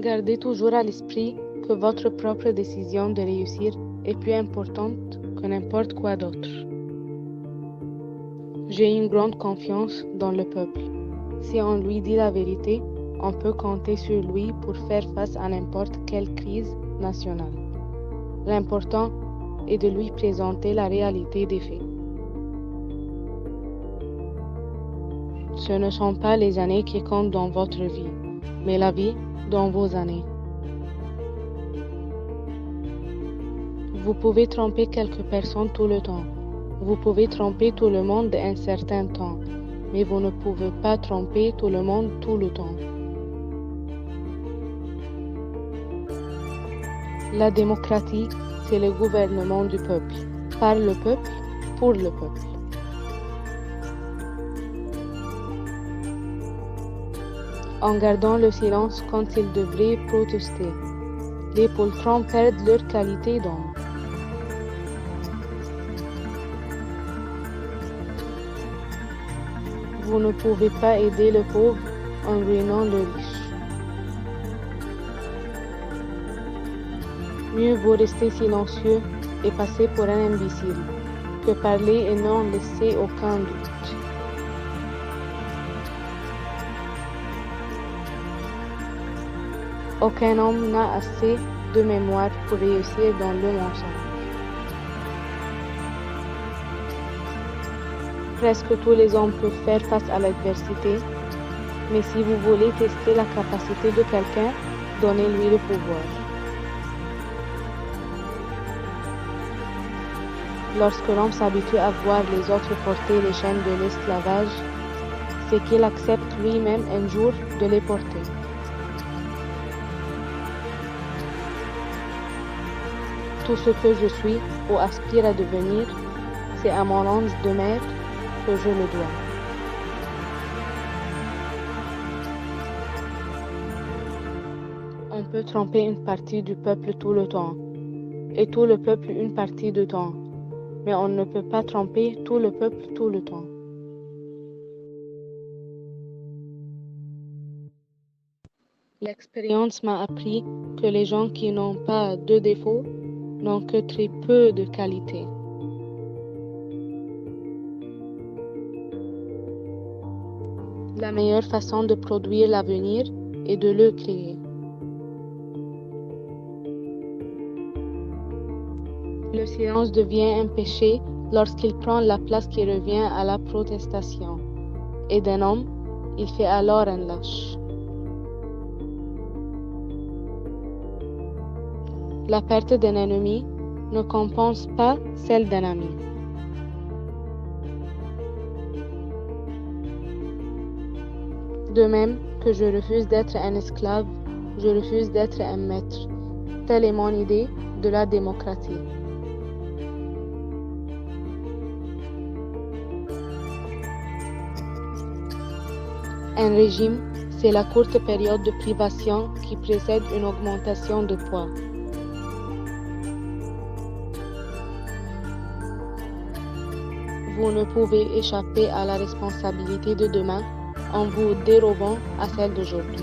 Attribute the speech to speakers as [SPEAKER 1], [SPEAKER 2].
[SPEAKER 1] Gardez toujours à l'esprit que votre propre décision de réussir est plus importante que n'importe quoi d'autre. J'ai une grande confiance dans le peuple. Si on lui dit la vérité, on peut compter sur lui pour faire face à n'importe quelle crise nationale. L'important est de lui présenter la réalité des faits. Ce ne sont pas les années qui comptent dans votre vie, mais la vie dans vos années. Vous pouvez tromper quelques personnes tout le temps. Vous pouvez tromper tout le monde un certain temps, mais vous ne pouvez pas tromper tout le monde tout le temps. La démocratie, c'est le gouvernement du peuple, par le peuple, pour le peuple. En gardant le silence quand ils devraient protester, les poltrons perdent leur qualité d'homme. Vous ne pouvez pas aider le pauvre en ruinant le riche. Mieux vaut rester silencieux et passer pour un imbécile que parler et n'en laisser aucun doute. Aucun homme n'a assez de mémoire pour réussir dans le mensonge. Presque tous les hommes peuvent faire face à l'adversité, mais si vous voulez tester la capacité de quelqu'un, donnez-lui le pouvoir. Lorsque l'homme s'habitue à voir les autres porter les chaînes de l'esclavage, c'est qu'il accepte lui-même un jour de les porter. Tout ce que je suis ou aspire à devenir, c'est à mon ange de mer que je le dois. On peut tromper une partie du peuple tout le temps, et tout le peuple une partie du temps, mais on ne peut pas tromper tout le peuple tout le temps. L'expérience m'a appris que les gens qui n'ont pas de défauts n'ont que très peu de qualités. La meilleure façon de produire l'avenir est de le créer. Le silence devient un péché lorsqu'il prend la place qui revient à la protestation. Et d'un homme, il fait alors un lâche. La perte d'un ennemi ne compense pas celle d'un ami. De même que je refuse d'être un esclave, je refuse d'être un maître. Telle est mon idée de la démocratie. Un régime, c'est la courte période de privation qui précède une augmentation de poids. Vous ne pouvez échapper à la responsabilité de demain en vous dérobant à celle d'aujourd'hui.